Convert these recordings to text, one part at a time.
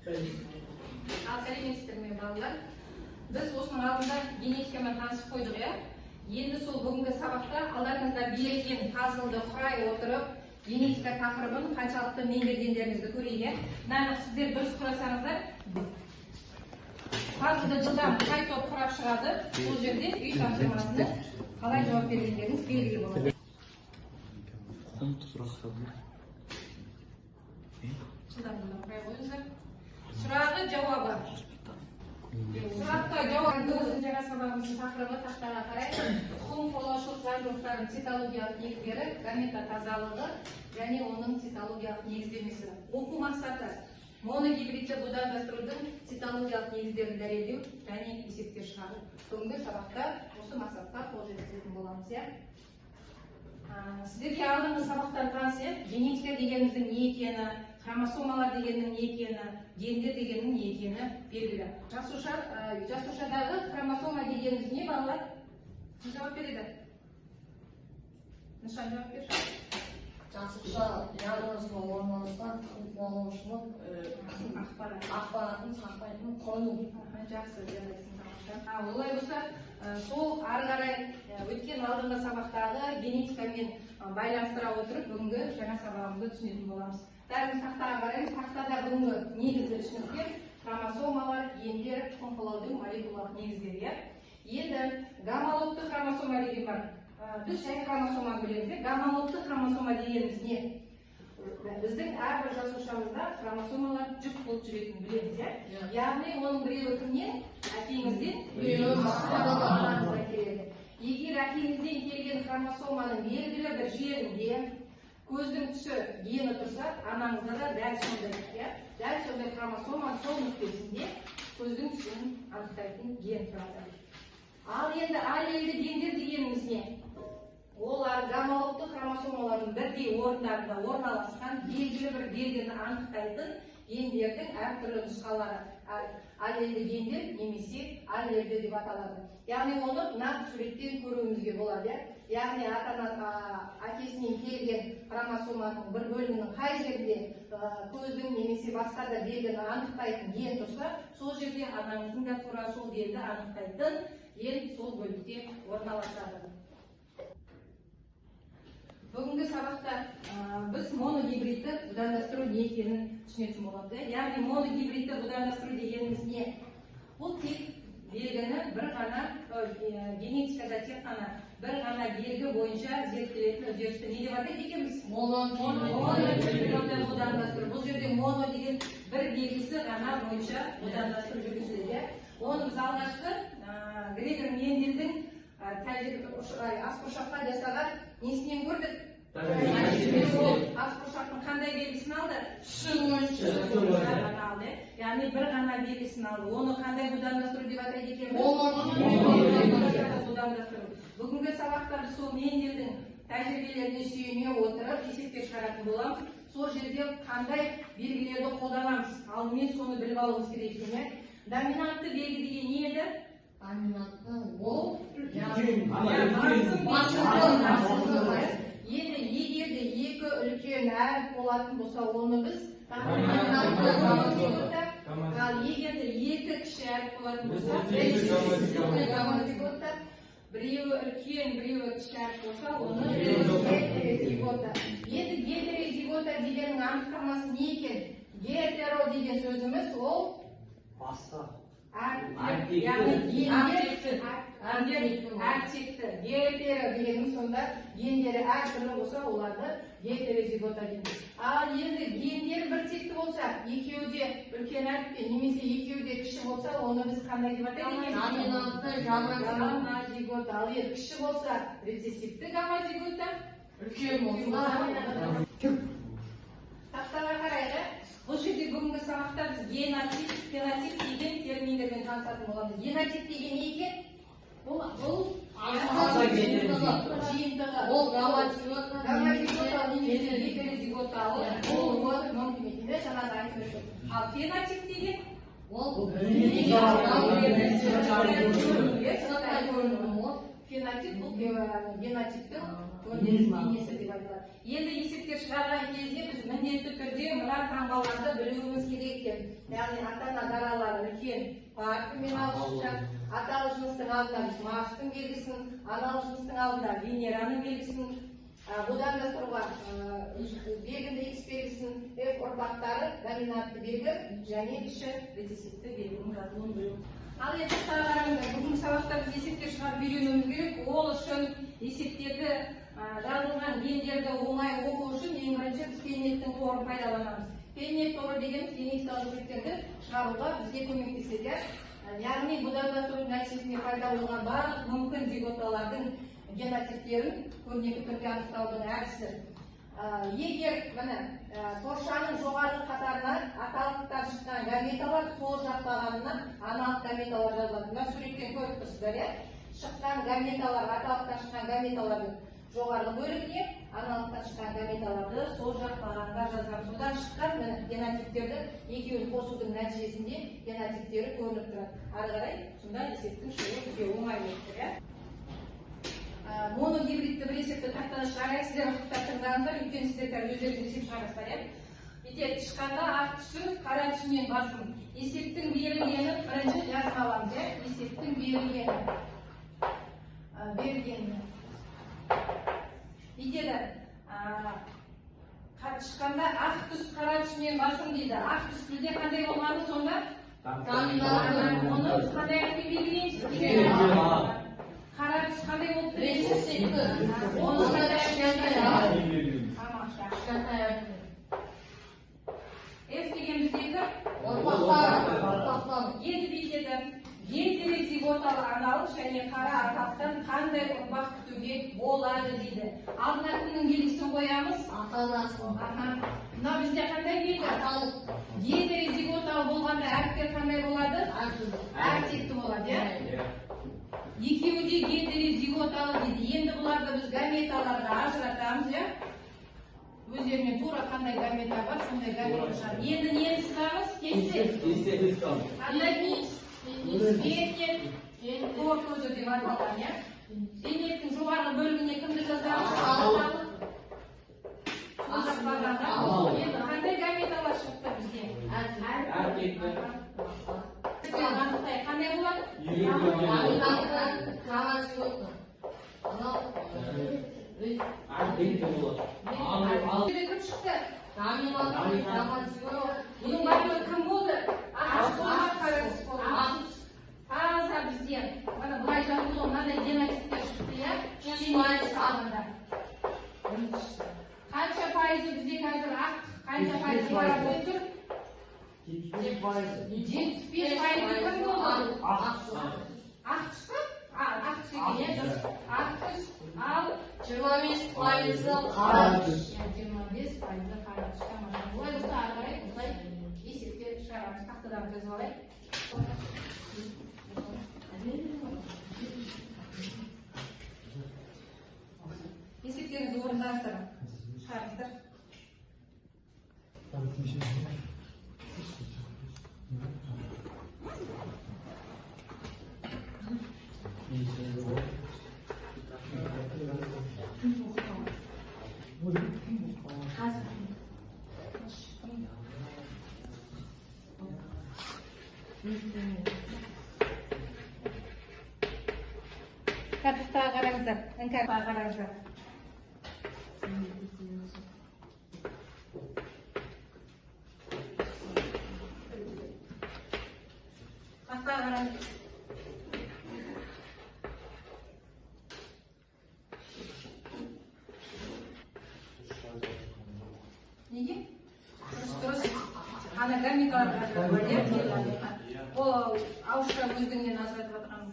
Сәлеметсіздер ме балалар? Біз осының алдында генетикамен танысып қойдық, иә? Енді сол бүгінгі сабақта алдарыңызда берілген пазлды құрай отырып, генетика тақырыбын қаншалықты меңгергендеріңізді көрейік. Нағыз сіздер дұрыс құрасаңыздар, пазлды жылдам қай топ құрап шығады, сол жерде үй тапсырмасына қалай жауап бергендеріңіз белгілі болады. Жылдам құрай қойыңыздар. Сұрағы жауабы. Сұраққа жауап жаңа сабағымыздың тақырыбы тақтаға қарай тұқым қуалаушылық заңдылықтарының цитологиялық негіздері, гамета тазалығы және оның цитологиялық негіздемесі. Оқу мақсаты моногибридті будандастырудың цитологиялық негіздерін дәлелдеу және есептер шығару. Бүгінгі сабақта осы мақсатқа қол жеткізетін боламыз. Сіздерге алдыңғы сабақтан таныс, генетика дегеніміздің не екені, хромосомалар дегеннің не екені, гендер дегеннің не екені белгілі. Жасушадағы хромосома дегеніміз не, балалар? Жауап береді. Нышан жауап берші. Жасуша ядросында орналасқан қуалаушылық ақпаратын сақтайтын құрылым. Жақсы, олай болса, сол ары қарай өткен алдыңғы сабақтағы генетикамен байланыстыра отырып, бүгінгі жаңа сабағымызды түсінетін боламыз. Бәріміз тақтаға қараймыз. Тақтада бүгінгі негізгі түсініктер хромосомалар, гендер, тұқым қуалаудың молекулалық негіздері. Енді гомологты хромосома деген бар. Біз жай хромосоманы білеміз. Гомологты хромосома дегеніміз не? Біздің әрбір жасушамызда хромосомалар жүк болып жүретінін білеміз. Яғни оның біреуі кімнен? Әкеңізден, біреуі аналарыңыздан келеді. Егер әкеңізден келген хромосоманың белгілі бір жерінде көздің түсі гені тұрса, анаңызда да дәл сондай. Дәл сондай хромосома сол нүктесінде көздің түсін анықтайтын ген тұрады. Ал енді аллельді гендер дегеніміз не? Олар гомологты хромосомалардың бірдей орындарында орналасқан белгілі бір белгіні анықтайтын гендердің әртүрлі нұсқалары. Аллельді гендер немесе аллельді деп аталады. Яғни оны нақты суреттен көруімізге болады. Яғни әкесінен келген хромосоманың бір бөлігінің қай жерде көздің немесе басқа да белгіні анықтайтын ген тұрса, сол жерде анаңыздың да тура сол генді анықтайтын ген сол бөлікте орналасады. Бүгінгі сабақта біз моногибридті будандастыру не екенін түсінетін боламыз. Яғни моногибридті будандастыру дегеніміз не? Бұл тек белгіні бір ғана генетикада тек қана бір ғана белгі бойынша зерттелетін үдерісті не деп атайды екенбіз? Моногибридті будандастыру. Бұл жерде моно деген бір белгісі ғана бойынша будандастыру жүргізіледі. Оның алғашқы Грегор Менделдің асқұршаққа жасаған несінен көрдік? Асқұршақтың қандай белгісін алды? Яғни бір ғана белгісін алды. Оны қандай будандастыру деп атайды екенбіз? Бүгінгі сабақта біз сол Менделдің тәжірибелеріне сүйене отырып есептер шығаратын боламыз. Сол жерде қандай белгілерді қолданамыз? Алдымен соны біліп алуымыз керек екен. Доминантты белгі деген не еді? Доминантты ол енді егерде екі үлкен әріп болатын болса, оны біз ал егерде екі кіші әріп болатын болса, біреуі үлкен, біреуі кіші әріп болса, оны гетерозигота. Енді гетерозигота дегеннің анықтамасы не екен? Гетеро деген сөзіміз ол басқа. Әртекті. Гетеро дегеніміз сонда гендері әртүрлі болса, оларды гетерозигота дейміз. Ал енді гендер бір текті болса, екеуде үлкен әріппен немесе екеуде кіші болса, оны біз қандай деп атаймыз? Гомозигота. Ал енді кіші болса, рецессивті гомозигота, үлкен болса. Тақтаға қарайғы. Бұл жерде бүгінгі сабақта біз генотип, фенотип деген терминдермен танысатын боламыз. Генотип деген не екен? Бұл жиынтығы. Ол гомозигота немесе гетерозигота мүмкін екен, жаңағы айтып өттік. Ал фенотип деген ол фенотип бұл генотиптің бейнесі деп айтылады. Енді есептер шығарған кезде біз міндетті түрде мына таңбаларды білуіміз керек екен. Яғни ата-ана даралары үлкен паркымен алып шыққан, аталы жыныстың алдында біз Марстың белгісін, аналы жыныстың алдында Венераның белгісін, бұдан да тұруға белгілі X белгісін, F ұрпақтары доминантты белгі және іші рецессивті белгінің жазылуын білу. Ал енді қараңыздар, бүгінгі сабақта біз есептер шығарып үйренуіміз керек. Ол үшін есептерді жазылған гендерді оңай оқу үшін ең бірінші біз пейнеттің торын пайдаланамыз. Пейнет торы деген генетикалық деректерді шығаруға бізге көмектеседі. Яғни бұдан да тұрып нәтижесінде пайда болған барлық мүмкін зиготалардың генотиптерін көрнекі түрде анықтаудың әдісі. Егер міне торшаның жоғарғы қатарына аталықтан шыққан гаметалар сол жақпағанына аналық гаметалар жазылады. Мына суреттен көріп тұрсыздар, шыққан гаметалар, аталықтан шыққан гаметалардың жоғарғы бөлігіне, аналықтан шыққан гаметаларды сол жақпағанға жазамыз. Содан шыққан генотиптерді екеуін қосудың нәтижесінде генотиптері көрініп тұрады. Ары қарай сонда есептің шығуы бізге оңай болып тұр. Моногибридті бір есепті тақтада шығарайық, сіздер ұқыптап тыңдаңыздар, өйткені сіздер өздеріңіз есеп шығарасыздар. Бүйтеді, тышқанда ақ түсі, қара түсінен басым. Есептің берілгені бірінші жазып аламыз, есептің берілгені. Бүйтеді, тышқанда ақ түс, қара түсінен басым дейді. Ақ түс бізде қандай болғаны сонда? Оны қандай ақпен белгілейміз? Қара түс қандай болып тұрады? Оны F деген біздегі енді бүйтеді. Гетерозиготалы аналық және қара атақтан қандай ұрпақ күтуге болады дейді. Алдына кімнің белгісін қоямыз? Ата-анасын. Мына бізде қандай белгі? Гетерозиготалы болғанда әріптер қандай болады? Әртекті болады, екеуі де гетерозиготалы дейді. Енді бұларды біз гаметаларды ажыратамыз, өздеріне тура қандай гамета бар, сондай гамета шығады. Енді нені сызамыз? Кесте. Қандай? Пейнет, тор көзі деп аталған, пейнеттің жоғарғы бөлігіне кімді жазамыз? Енді қандай гаметалар шықты бізге? Әртекті. Қандай болады? Кім шықты? Бұның барлығы кім болды? Таза бізде былай жазылды, мынандай генотиптер шықты, қанша пайызы бізде қазір ақ, қанша пайызы қара болып тұр? 75 пайызы кім болды? Ақ түс па? Ақ түс екен, ақ түс, ал 25 пайызы қара түс. 25 пайызы қара түс. Бұлай бұлай ары қарай бұлай есептер шығарамыз. Тақтадан жазып алайық. Есептеріңізді орындаңыздар, шығарыңыздар. Картаға қараңыздар, іңкәрға қараңыздар. Тақтаға қараңыздар. Неге? Дұрыс. Ана гамметалар ол ауызша өздігінен ажыратып отырған.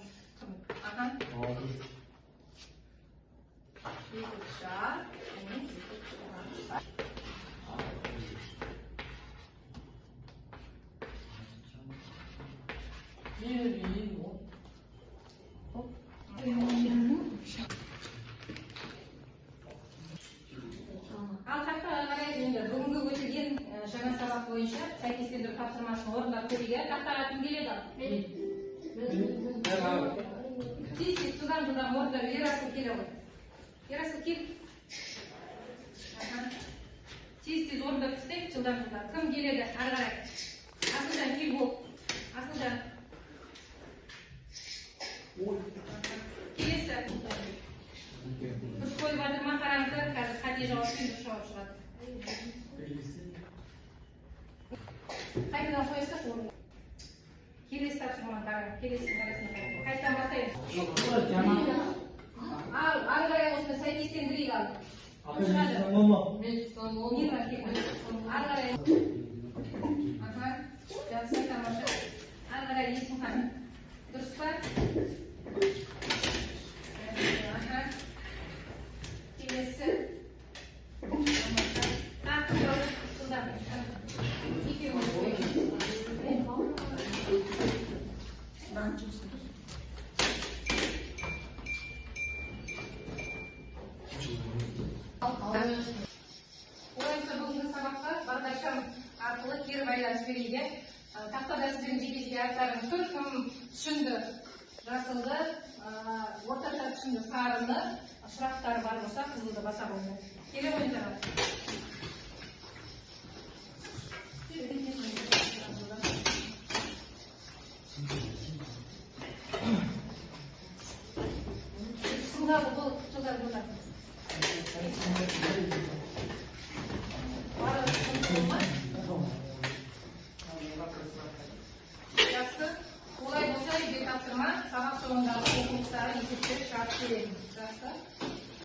Ал тақтаға қарай бүгінгі өтілген жаңа сабақ бойынша сәйкестендіру тапсырмасын орындап көруге тақтаға кім келеді? Тез-тез судан жылдам орындап Ерасыл келе ғой. Ерасыл кел. Tez orындап істейік, жылдам. Кім келеді? Ары қарай. Асылжан, кел бол. Асылжан. Келесі. Дұрыс қойып жатыр ма? Қараңыздар, қазір қате жауап пен дұрыс жауап шығады. Қайтадан қойсақ орын. Келесі тапсырманы қараңыз. Келесінің арасына қараңыз. Қайтадан бастайық. Ал, ары қарай осыны сәйкестендірейік ал. Ары қарай. Жақсы, тамаша. Ары қарай Есімхан. Дұрыс па? Келесі. Ойыншы бүгінгі сабаққа бағдаршам арқылы кері байланыс берейді. Тақтада сіздердің жеке аттарыңыз тұр. Кім түсінді жасылды, орташа түсінді сарыны, сұрақтар бар болса қызылды баса қойды. Келе ойыншаға.